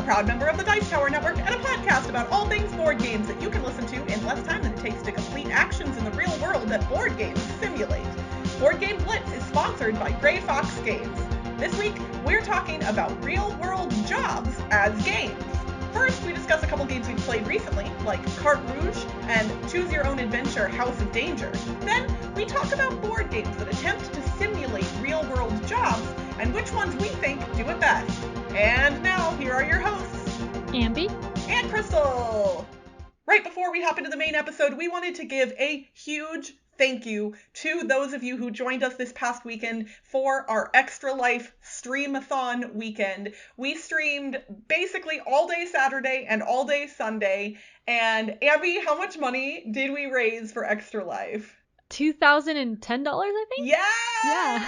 a proud member of the Dice Tower Network, and a podcast about all things board games that you can listen to in less time than it takes to complete actions in the real world that board games simulate. Board Game Blitz is sponsored by Grey Fox Games. This week, we're talking about real-world jobs as games. First, we discuss a couple games we've played recently, like Carte Rouge and Choose Your Own Adventure House of Danger. Then, we talk about board games that attempt to simulate real-world jobs and which ones we think do it best. And now, here are your hosts, Ambie and Crystal. Right before we hop into the main episode, we wanted to give a huge thank you to those of you who joined us this past weekend for our Extra Life Streamathon weekend. We streamed basically all day Saturday and all day Sunday. And Ambie, how much money did we raise for Extra Life? $2,010, I think? Yes! Yeah.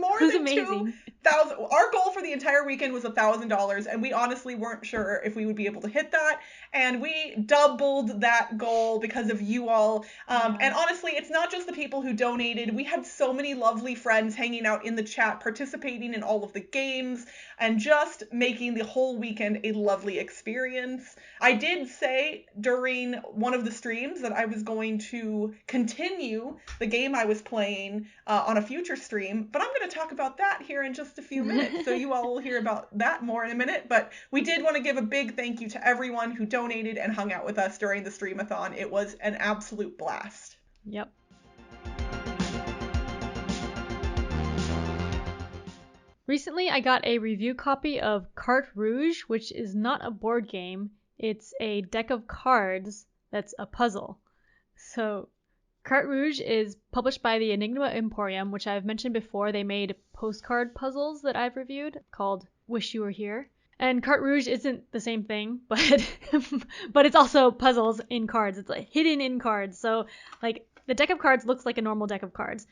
More it was than amazing. 2,000. Our goal for the entire weekend was $1,000, and we honestly weren't sure if we would be able to hit that. And we doubled that goal because of you all. And honestly, it's not just the people who donated. We had so many lovely friends hanging out in the chat, participating in all of the games, and just making the whole weekend a lovely experience. I did say during one of the streams that I was going to continue the game I was playing on a future stream, but I'm going to talk about that here in just a few minutes, so you all will hear about that more in a minute. But we did want to give a big thank you to everyone who donated and hung out with us during the Streamathon. It was an absolute blast. Yep. Recently, I got a review copy of Carte Rouge, which is not a board game. It's a deck of cards that's a puzzle. So, Carte Rouge is published by the Enigma Emporium, which I've mentioned before. They made postcard puzzles that I've reviewed called Wish You Were Here. And Carte Rouge isn't the same thing, but but it's also puzzles in cards. It's like hidden in cards. So, like, the deck of cards looks like a normal deck of cards,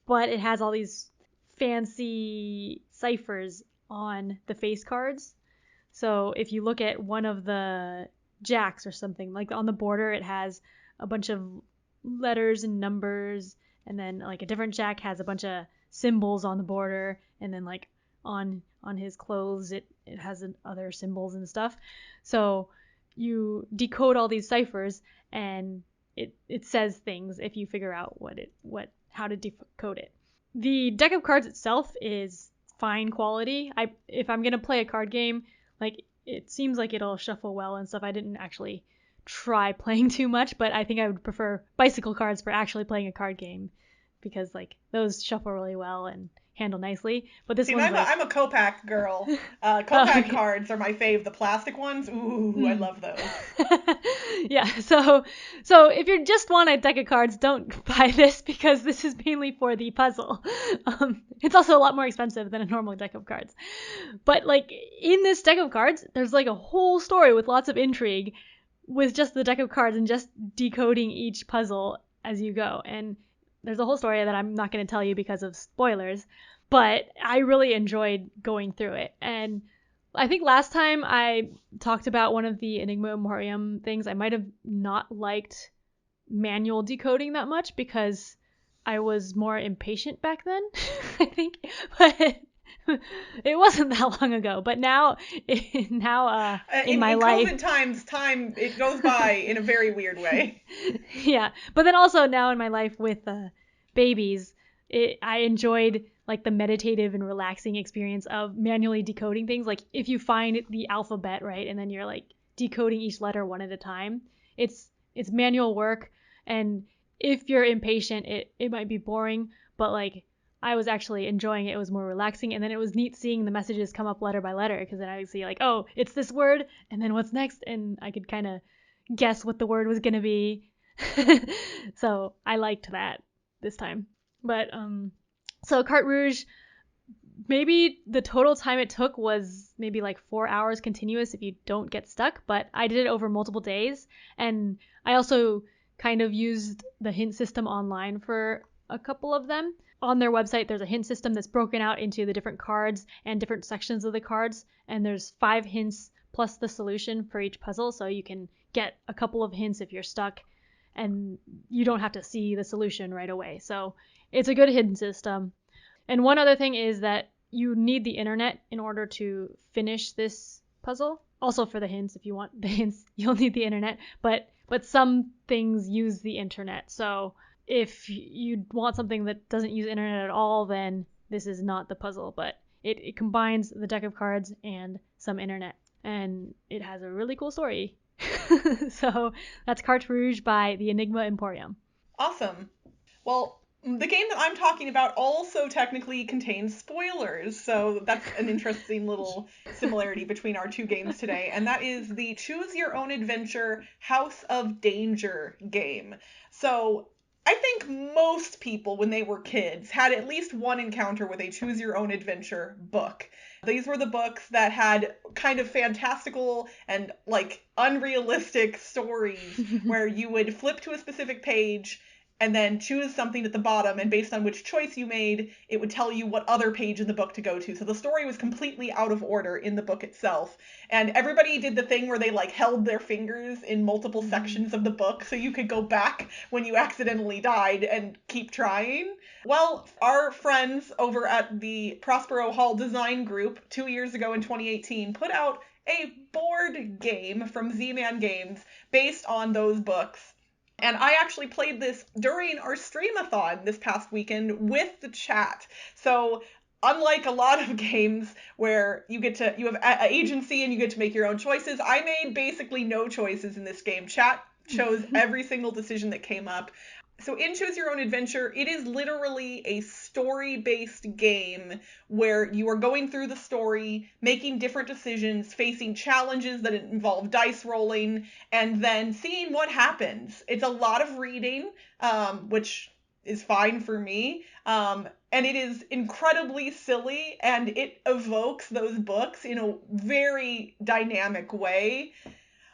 but it has all these fancy ciphers on the face cards. So if you look at one of the jacks or something, like on the border, it has a bunch of letters and numbers, and then like a different jack has a bunch of symbols on the border, and then like on his clothes it has other symbols and stuff. So you decode all these ciphers, and it says things if you figure out how to decode it. The deck of cards itself is fine quality. If I'm gonna play a card game, like, it seems like it'll shuffle well and stuff. I didn't actually try playing too much, but I think I would prefer bicycle cards for actually playing a card game, because like those shuffle really well and handle nicely. But this one's I'm a Copac girl. Copac cards are my fave. The plastic ones, ooh, I love those. Yeah, so if you just want a deck of cards, don't buy this, because this is mainly for the puzzle. It's also a lot more expensive than a normal deck of cards. But like, in this deck of cards, there's like a whole story with lots of intrigue with just the deck of cards and just decoding each puzzle as you go. And there's a whole story that I'm not going to tell you because of spoilers, but I really enjoyed going through it. And I think last time I talked about one of the Enigma Emporium things, I might have not liked manual decoding that much because I was more impatient back then, I think. But it wasn't that long ago. But now in my life, COVID times, time, it goes by in a very weird way. Yeah, but then also now in my life with babies, I enjoyed like the meditative and relaxing experience of manually decoding things. Like, if you find the alphabet, right, and then you're like decoding each letter one at a time, it's manual work, and if you're impatient, it might be boring, but like, I was actually enjoying it. It was more relaxing, and then it was neat seeing the messages come up letter by letter, because then I would see like, oh, it's this word, and then what's next, and I could kind of guess what the word was gonna be. So I liked that this time. But so Carte Rouge, maybe the total time it took was maybe like 4 hours continuous if you don't get stuck, but I did it over multiple days, and I also kind of used the hint system online for a couple of them. On their website, there's a hint system that's broken out into the different cards and different sections of the cards, and there's 5 hints plus the solution for each puzzle, so you can get a couple of hints if you're stuck, and you don't have to see the solution right away. So it's a good hidden system. And one other thing is that you need the internet in order to finish this puzzle. Also for the hints, if you want the hints, you'll need the internet. But some things use the internet. So if you want something that doesn't use internet at all, then this is not the puzzle. But it combines the deck of cards and some internet. And it has a really cool story. So that's Carte Rouge by the Enigma Emporium. Awesome. Well, the game that I'm talking about also technically contains spoilers, so that's an interesting little similarity between our two games today, and that is the Choose Your Own Adventure House of Danger game. So I think most people, when they were kids, had at least one encounter with a Choose Your Own Adventure book. These were the books that had kind of fantastical and like unrealistic stories where you would flip to a specific page and then choose something at the bottom, and based on which choice you made, it would tell you what other page in the book to go to. So the story was completely out of order in the book itself. And everybody did the thing where they like held their fingers in multiple sections of the book so you could go back when you accidentally died and keep trying. Well, our friends over at the Prospero Hall Design Group 2 years ago in 2018 put out a board game from Z-Man Games based on those books. And I actually played this during our streamathon this past weekend with the chat. So unlike a lot of games where you have agency and you get to make your own choices, I made basically no choices in this game. Chat chose every single decision that came up. So in Choose Your Own Adventure, it is literally a story-based game where you are going through the story, making different decisions, facing challenges that involve dice rolling, and then seeing what happens. It's a lot of reading, which is fine for me, and it is incredibly silly, and it evokes those books in a very dynamic way.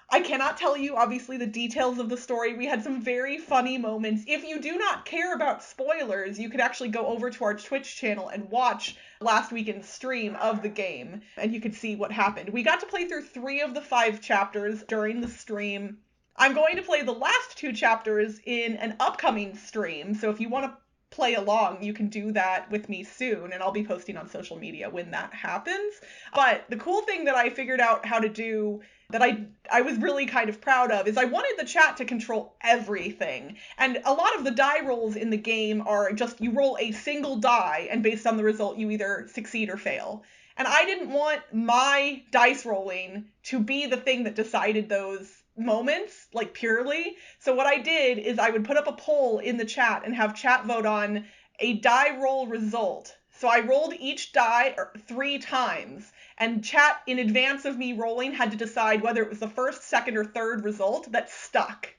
I cannot tell you, obviously, the details of the story. We had some very funny moments. If you do not care about spoilers, you could actually go over to our Twitch channel and watch last weekend's stream of the game, and you could see what happened. We got to play through 3 of the 5 chapters during the stream. I'm going to play the last 2 chapters in an upcoming stream, so if you want to play along, you can do that with me soon, and I'll be posting on social media when that happens. But the cool thing that I figured out how to do that I was really kind of proud of is I wanted the chat to control everything. And a lot of the die rolls in the game are just you roll a single die, and based on the result, you either succeed or fail. And I didn't want my dice rolling to be the thing that decided those moments, like purely. So what I did is I would put up a poll in the chat and have chat vote on a die roll result. So I rolled each die 3 times, and chat, in advance of me rolling, had to decide whether it was the first, second, or third result that stuck.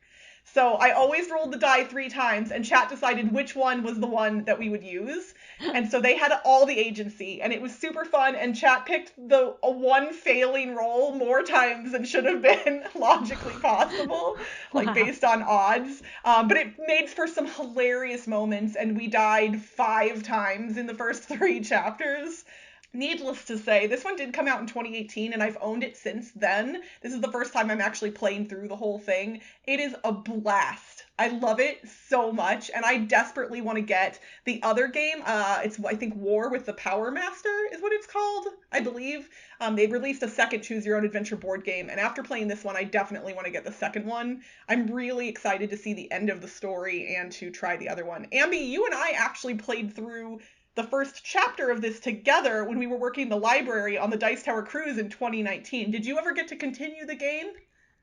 So I always rolled the die 3 times, and chat decided which one was the one that we would use. And so they had all the agency, and it was super fun, and chat picked a one failing roll more times than should have been logically possible, like based on odds. But it made for some hilarious moments, and we died 5 times in the first 3 chapters. Needless to say, this one did come out in 2018, and I've owned it since then. This is the first time I'm actually playing through the whole thing. It is a blast. I love it so much, and I desperately want to get the other game. It's, I think, War with the Power Master is what it's called, I believe. They released a second Choose Your Own Adventure board game, and after playing this one, I definitely want to get the second one. I'm really excited to see the end of the story and to try the other one. Ambie, you and I actually played through the first chapter of this together when we were working the library on the Dice Tower Cruise in 2019. Did you ever get to continue the game?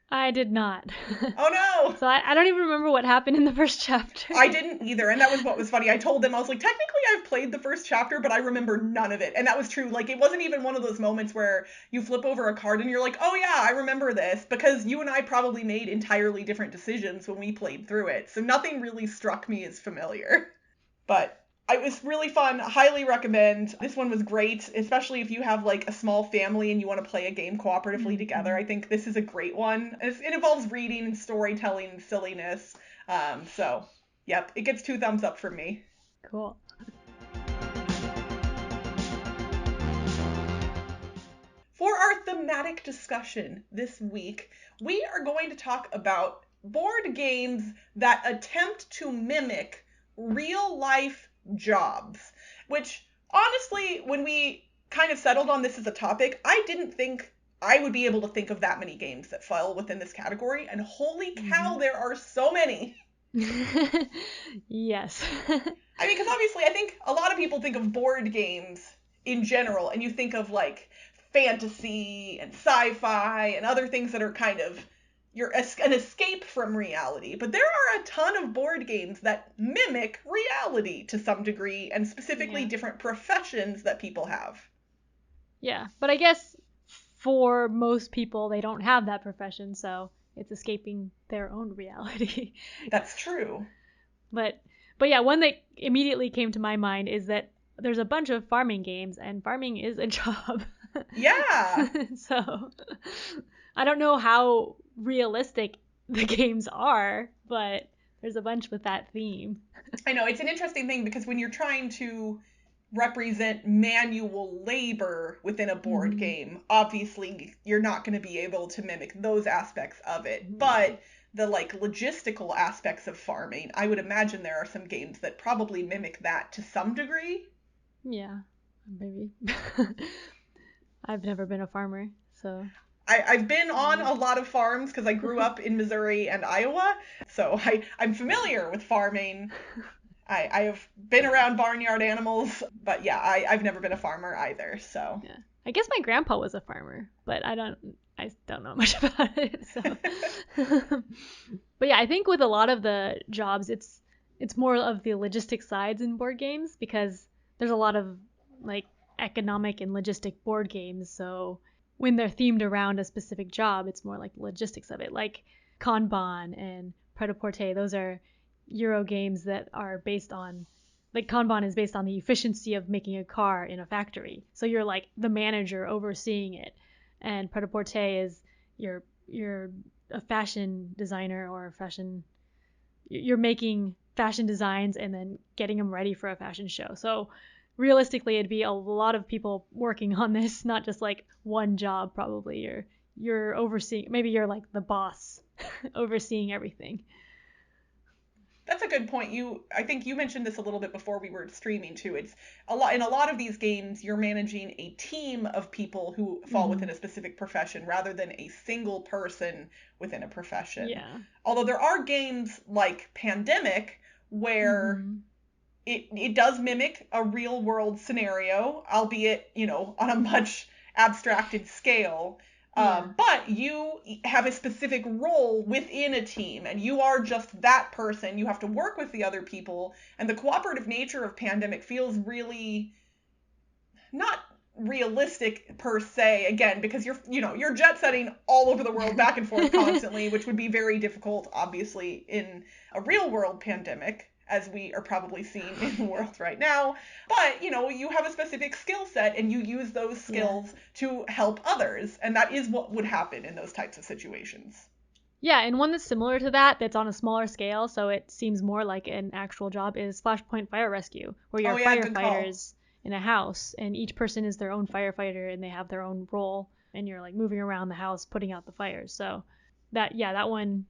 I did not. Oh no! So I don't even remember what happened in the first chapter. I didn't either, and that was what was funny. I told them, I was like, technically I've played the first chapter, but I remember none of it. And that was true. Like, it wasn't even one of those moments where you flip over a card and you're like, oh yeah, I remember this, because you and I probably made entirely different decisions when we played through it. So nothing really struck me as familiar. But it was really fun. Highly recommend. This one was great, especially if you have like a small family and you want to play a game cooperatively together. I think this is a great one. It involves reading and storytelling and silliness. So, yep, it gets 2 thumbs up from me. Cool. For our thematic discussion this week, we are going to talk about board games that attempt to mimic real life jobs, which honestly, when we kind of settled on this as a topic, I didn't think I would be able to think of that many games that fall within this category, and holy cow, there are so many. Yes. I mean, because obviously I think a lot of people think of board games in general, and you think of like fantasy and sci-fi and other things that are kind of an escape from reality. But there are a ton of board games that mimic reality to some degree, and specifically different professions that people have. Yeah, but I guess for most people, they don't have that profession, so it's escaping their own reality. That's true. But yeah, one that immediately came to my mind is that there's a bunch of farming games, and farming is a job. Yeah. So I don't know how realistic the games are, but there's a bunch with that theme. I know, it's an interesting thing because when you're trying to represent manual labor within a board game, obviously you're not going to be able to mimic those aspects of it. But the like logistical aspects of farming, I would imagine there are some games that probably mimic that to some degree. Yeah, maybe. I've never been a farmer, so I've been on a lot of farms because I grew up in Missouri and Iowa, so I'm familiar with farming. I have been around barnyard animals, but yeah, I've never been a farmer either, so. Yeah. I guess my grandpa was a farmer, but I don't know much about it, so. But yeah, I think with a lot of the jobs, it's more of the logistic sides in board games because there's a lot of like economic and logistic board games, so when they're themed around a specific job, it's more like the logistics of it, like Kanban and Pret-a-Porter. Those are Euro games that are based on, like Kanban is based on the efficiency of making a car in a factory. So you're like the manager overseeing it. And Pret-a-Porter is you're a fashion designer or you're making fashion designs and then getting them ready for a fashion show. So realistically, it'd be a lot of people working on this, not just like one job probably. You're overseeing, maybe you're like the boss overseeing everything. That's a good point. I think you mentioned this a little bit before we were streaming too. It's in a lot of these games, you're managing a team of people who fall within a specific profession rather than a single person within a profession. Yeah. Although there are games like Pandemic where it does mimic a real world scenario, albeit, on a much abstracted scale. But you have a specific role within a team, and you are just that person. You have to work with the other people, and the cooperative nature of Pandemic feels really not realistic per se, again, because you're jet setting all over the world back and forth constantly, which would be very difficult, obviously, in a real world pandemic, as we are probably seeing in the world right now. But, you have a specific skill set and you use those skills to help others. And that is what would happen in those types of situations. Yeah, and one that's similar to that's on a smaller scale, so it seems more like an actual job, is Flashpoint Fire Rescue, where you're firefighters in a house, and each person is their own firefighter, and they have their own role, and you're like moving around the house, putting out the fires. So that one,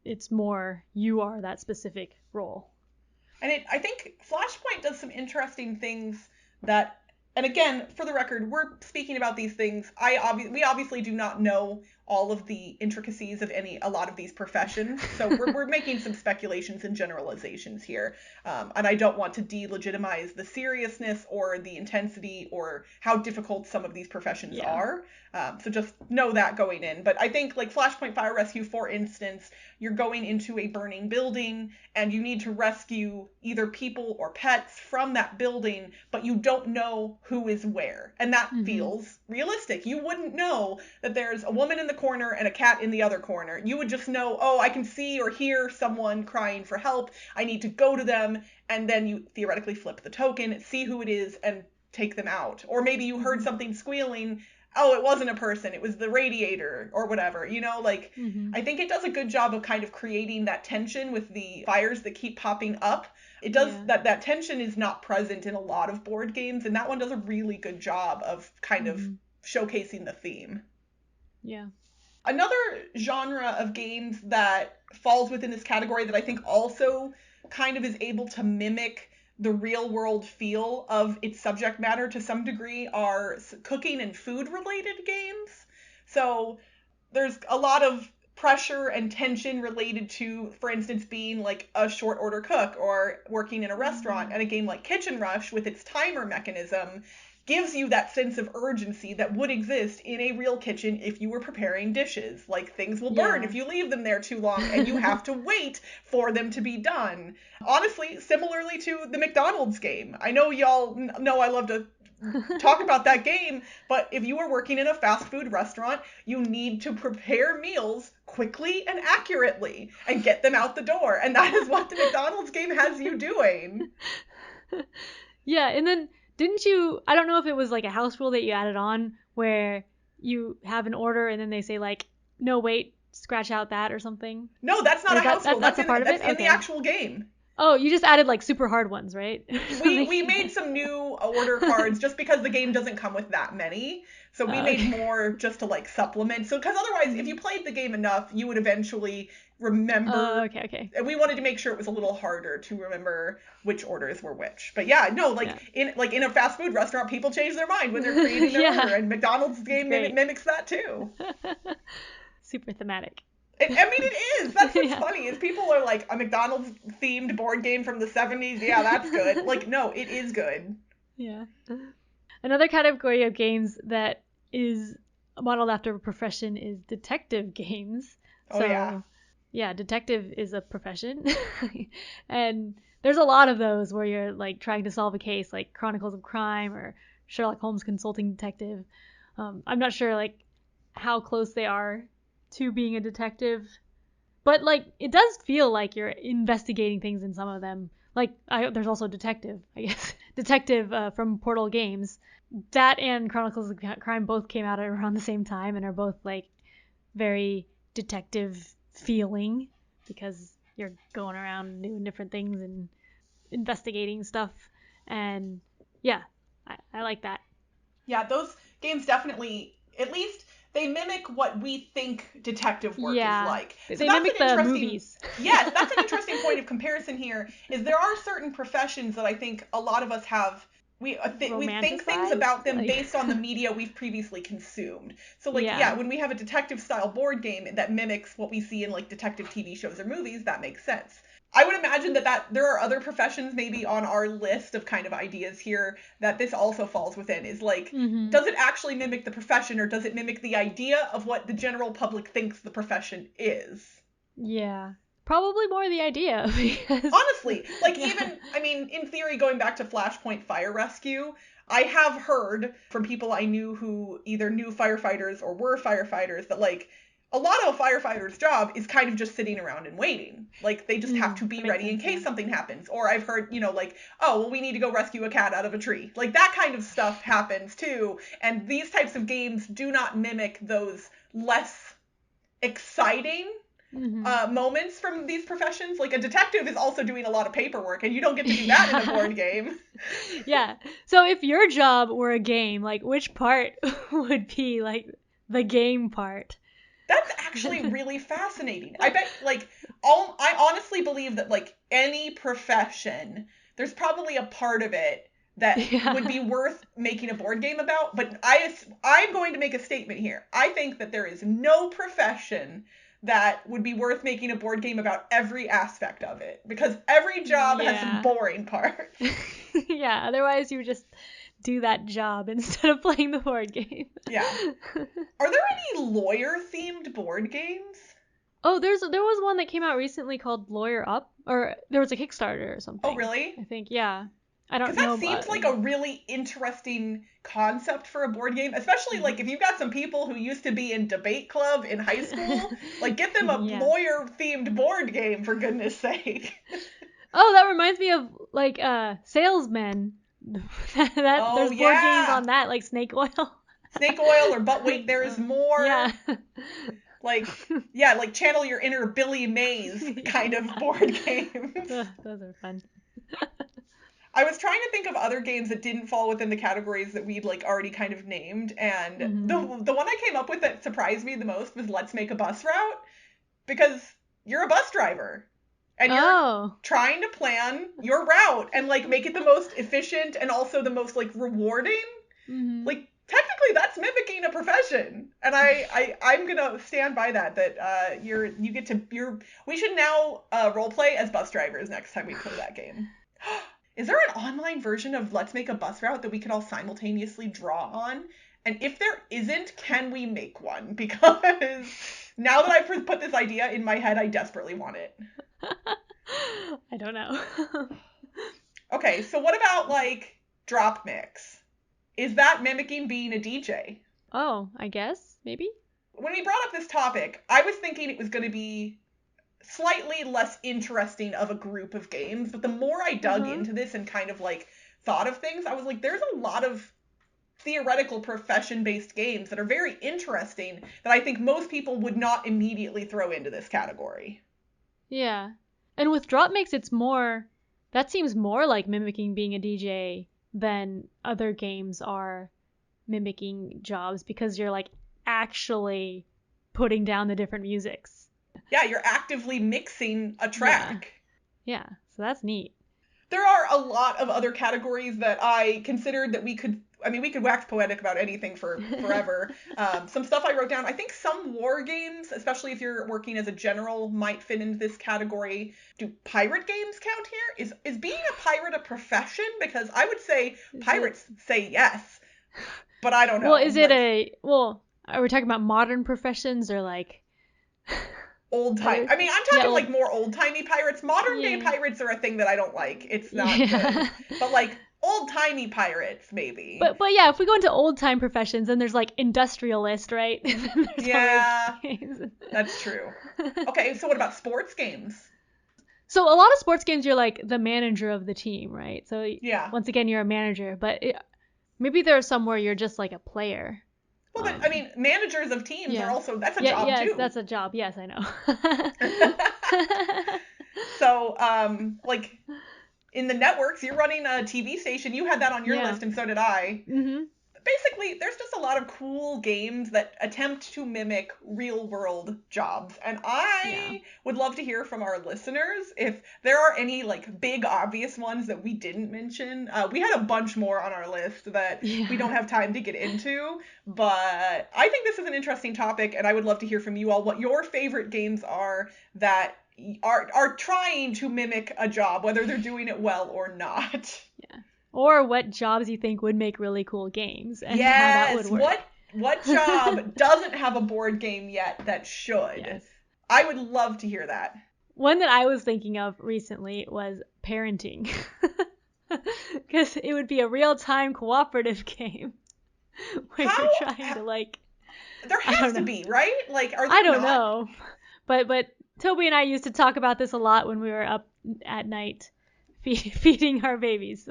it's more you are that specific role. And I think Flashpoint does some interesting things that, and again, for the record, we're speaking about these things. We obviously do not know all of the intricacies of a lot of these professions, so we're making some speculations and generalizations here. And I don't want to delegitimize the seriousness or the intensity or how difficult some of these professions are. So just know that going in. But I think like Flashpoint Fire Rescue, for instance, you're going into a burning building and you need to rescue either people or pets from that building, but you don't know who is where. And that feels realistic. You wouldn't know that there's a woman in the corner and a cat in the other corner. You would just know, oh, I can see or hear someone crying for help. I need to go to them. And then you theoretically flip the token, see who it is, and take them out. Or maybe you heard something squealing. Oh, it wasn't a person, it was the radiator or whatever, I think it does a good job of kind of creating that tension with the fires that keep popping up. It does that tension is not present in a lot of board games, and that one does a really good job of kind of showcasing the theme. Yeah. Another genre of games that falls within this category that I think also kind of is able to mimic the real world feel of its subject matter to some degree are cooking and food related games. So there's a lot of pressure and tension related to, for instance, being like a short order cook or working in a restaurant. And a game like Kitchen Rush with its timer mechanism gives you that sense of urgency that would exist in a real kitchen if you were preparing dishes. Like, things will burn if you leave them there too long, and you have to wait for them to be done. Honestly, similarly to the McDonald's game. I know y'all know I love to talk about that game, but if you are working in a fast food restaurant, you need to prepare meals quickly and accurately and get them out the door. And that is what the McDonald's game has you doing. Yeah, and then didn't you, I don't know if it was like a house rule that you added on where you have an order and then they say like, no, wait, scratch out that or something? No, that's not a house rule. That's a part of it? That's in the actual game. Oh, you just added like super hard ones, right? We made some new order cards just because the game doesn't come with that many. So we made more just to like supplement. So, because otherwise, if you played the game enough, you would eventually remember. Okay. And we wanted to make sure it was a little harder to remember which orders were which. But yeah, no, in a fast food restaurant, people change their mind when they're creating their order, and McDonald's game mimics that too. Super thematic. I mean, it is. That's what's funny, is people are like, a McDonald's themed board game from the 70s. Yeah, that's good. Like, no, it is good. Yeah. Another category of games that is modeled after a profession is detective games. Yeah, detective is a profession. And there's a lot of those where you're like trying to solve a case, like Chronicles of Crime or Sherlock Holmes Consulting Detective. I'm not sure like how close they are to being a detective, but like it does feel like you're investigating things in some of them. Like there's also Detective, I guess. Detective from Portal Games. That and Chronicles of Crime both came out around the same time and are both like very detective feeling because you're going around doing different things and investigating stuff. And yeah, I like that. Yeah, those games definitely, at least they mimic what we think detective work is like. So they mimic the movies. Yes, that's an interesting point of comparison here, is there are certain professions that I think a lot of us have, we think things about them based on the media we've previously consumed. So when we have a detective style board game that mimics what we see in like detective TV shows or movies, that makes sense. I would imagine that there are other professions maybe on our list of kind of ideas here that this also falls within, is like, does it actually mimic the profession, or does it mimic the idea of what the general public thinks the profession is? Yeah. Probably more the idea. Because... Honestly, like even, I mean, in theory, going back to Flashpoint Fire Rescue, I have heard from people I knew who either knew firefighters or were firefighters that like, a lot of a firefighter's job is kind of just sitting around and waiting. Like, they just have to be ready in case something happens. Or I've heard, like, oh, well, we need to go rescue a cat out of a tree. Like, that kind of stuff happens, too. And these types of games do not mimic those less exciting moments from these professions. Like, a detective is also doing a lot of paperwork, and you don't get to do that in a board game. Yeah. So if your job were a game, like, which part would be, like, the game part? That's actually really fascinating. I bet, like, I honestly believe that, like, any profession, there's probably a part of it that would be worth making a board game about. But I'm going to make a statement here. I think that there is no profession that would be worth making a board game about every aspect of it. Because every job has some boring parts. Yeah, otherwise you would just do that job instead of playing the board game. Yeah. Are there any lawyer-themed board games? Oh, there was one that came out recently called Lawyer Up, or there was a Kickstarter or something. Oh, really? I think, yeah. I don't know. Because that seems like a really interesting concept for a board game, especially like if you've got some people who used to be in debate club in high school, like get them a lawyer-themed board game, for goodness sake. Oh, that reminds me of like Salesmen. There's board games on that, like Snake Oil. Snake Oil, or But Wait, There Is More. Yeah. Like channel your inner Billy Mays kind of board games. Those are fun. I was trying to think of other games that didn't fall within the categories that we'd like already kind of named, and the one I came up with that surprised me the most was Let's Make a Bus Route, because you're a bus driver. And you're trying to plan your route and, like, make it the most efficient and also the most, like, rewarding. Like, technically that's mimicking a profession, and I'm gonna stand by that we should now role play as bus drivers next time we play that game. Is there an online version of Let's Make a Bus Route that we can all simultaneously draw on? And if there isn't, can we make one? Because now that I've put this idea in my head, I desperately want it. I don't know. Okay, so what about like DropMix? Is that mimicking being a DJ? Oh, I guess, maybe? When we brought up this topic, I was thinking it was going to be slightly less interesting of a group of games, but the more I dug into this and kind of like thought of things, I was like, there's a lot of theoretical profession-based games that are very interesting that I think most people would not immediately throw into this category. Yeah. And with DropMix, that seems more like mimicking being a DJ than other games are mimicking jobs, because you're like actually putting down the different musics. Yeah, you're actively mixing a track. Yeah, so that's neat. There are a lot of other categories that I considered that we could wax poetic about anything for forever. Some stuff I wrote down. I think some war games, especially if you're working as a general, might fit into this category. Do pirate games count here? Is being a pirate a profession? Because I would say pirates say yes, but I don't know. Well, are we talking about modern professions or like... old-time. I mean, I'm talking like more old-timey pirates. Modern-day pirates are a thing that I don't like. It's not good. But like old-timey pirates, maybe. But yeah, if we go into old-time professions, then there's like industrialist, right? Yeah, that's true. Okay, so what about sports games? So a lot of sports games, you're like the manager of the team, right? So once again, you're a manager. But maybe there are some where you're just like a player. Well, but I mean, managers of teams are also, that's a job too. Yeah, that's a job. Yes, I know. So, like, in the networks, you're running a TV station. You had that on your list, and so did I. Mm-hmm. Basically, there's just a lot of cool games that attempt to mimic real-world jobs. And I would love to hear from our listeners if there are any, like, big, obvious ones that we didn't mention. We had a bunch more on our list that we don't have time to get into. But I think this is an interesting topic, and I would love to hear from you all what your favorite games are that are trying to mimic a job, whether they're doing it well or not. Yeah. Or what jobs you think would make really cool games and how that would work. What job doesn't have a board game yet that should? Yes. I would love to hear that. One that I was thinking of recently was parenting. Because it would be a real-time cooperative game where you're trying to like... There has to be, right? Like, are there I don't know. But Toby and I used to talk about this a lot when we were up at night feeding our babies.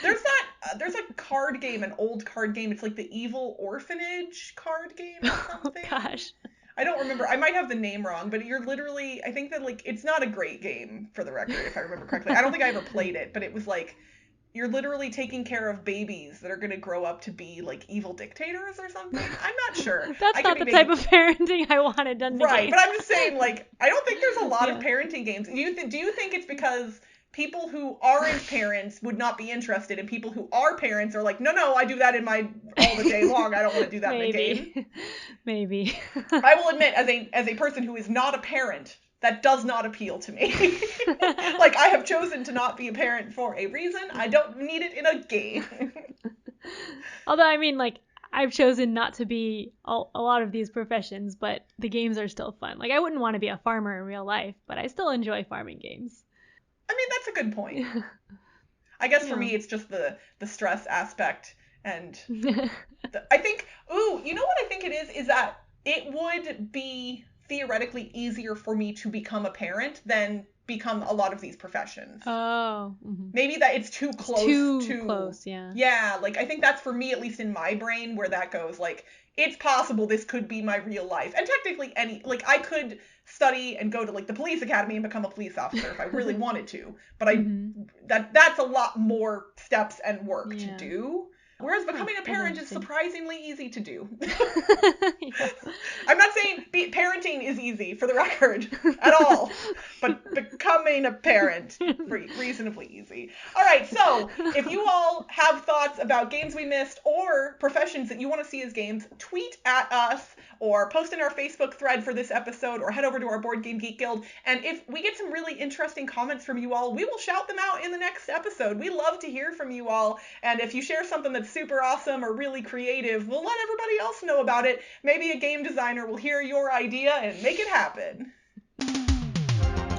There's a card game, an old card game. It's like the Evil Orphanage card game or something. Oh, gosh. I don't remember. I might have the name wrong, but you're literally, I think that like, it's not a great game for the record, if I remember correctly. I don't think I ever played it, but it was like, you're literally taking care of babies that are going to grow up to be like evil dictators or something. I'm not sure. That's not the type of parenting I wanted done. Right, but I'm just saying, like, I don't think there's a lot of parenting games. Do you think it's because people who aren't parents would not be interested, and people who are parents are like, no, I do that all the day long. I don't want to do that in a game. Maybe. I will admit, as a person who is not a parent, that does not appeal to me. Like, I have chosen to not be a parent for a reason. I don't need it in a game. Although, I mean, like, I've chosen not to be a lot of these professions, but the games are still fun. Like, I wouldn't want to be a farmer in real life, but I still enjoy farming games. I mean, that's a good point. I guess for me, it's just the stress aspect. And I think, you know what I think it is that it would be theoretically easier for me to become a parent than become a lot of these professions. Oh. Mm-hmm. Maybe that it's too close. Too close, yeah. Yeah, like, I think that's for me, at least in my brain, where that goes, like, it's possible this could be my real life. And technically I could study and go to, like, the police academy and become a police officer if I really wanted to. But that's a lot more steps and work to do. Whereas becoming a parent is surprisingly easy to do. Yeah. I'm not saying parenting is easy, for the record, at all. But becoming a parent, reasonably easy. All right, so if you all have thoughts about games we missed or professions that you want to see as games, tweet at us or post in our Facebook thread for this episode or head over to our Board Game Geek Guild. And if we get some really interesting comments from you all, we will shout them out in the next episode. We love to hear from you all. And if you share something that's super awesome or really creative, we'll let everybody else know about it. Maybe a game designer will hear your idea and make it happen.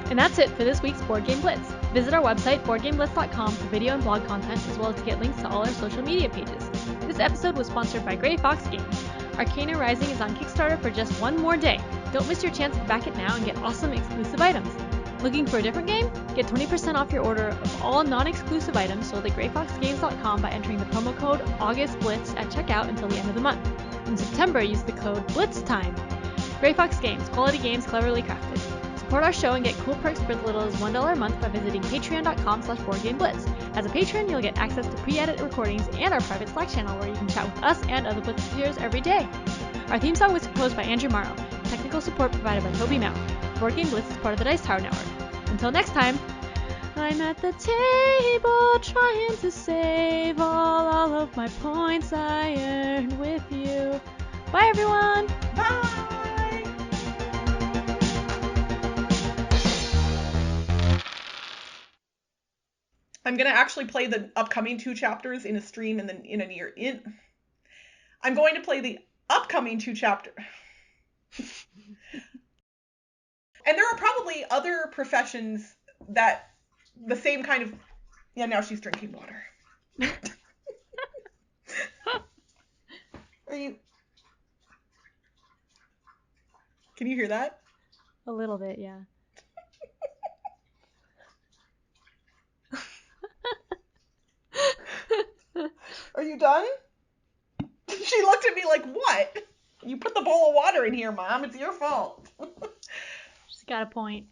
And that's it for this week's Board Game Blitz. Visit our website, boardgameblitz.com, for video and blog content, as well as to get links to all our social media pages. This episode was sponsored by Grey Fox Games. Arcana Rising is on Kickstarter for just one more day. Don't miss your chance to back it now and get awesome exclusive items. Looking for a different game? Get 20% off your order of all non-exclusive items sold at greyfoxgames.com by entering the promo code AugustBlitz at checkout until the end of the month. In September, use the code BLITZTIME. Grey Fox Games, quality games cleverly crafted. Support our show and get cool perks for as little as $1 a month by visiting patreon.com/boardgameblitz. As a patron, you'll get access to pre-edit recordings and our private Slack channel where you can chat with us and other Blitzers every day. Our theme song was composed by Andrew Morrow. Technical support provided by Toby Mount. Board Game Blitz is part of the Dice Tower Network. Until next time, I'm at the table trying to save all of my points I earned with you. Bye, everyone! Bye! I'm going to actually play the upcoming 2 chapters in a stream I'm going to play the upcoming 2 chapters. And there are probably other professions that the same kind of... Yeah, now she's drinking water. Are you... Can you hear that? A little bit, yeah. Are you done? She looked at me like, what? You put the bowl of water in here, Mom. It's your fault. She's got a point.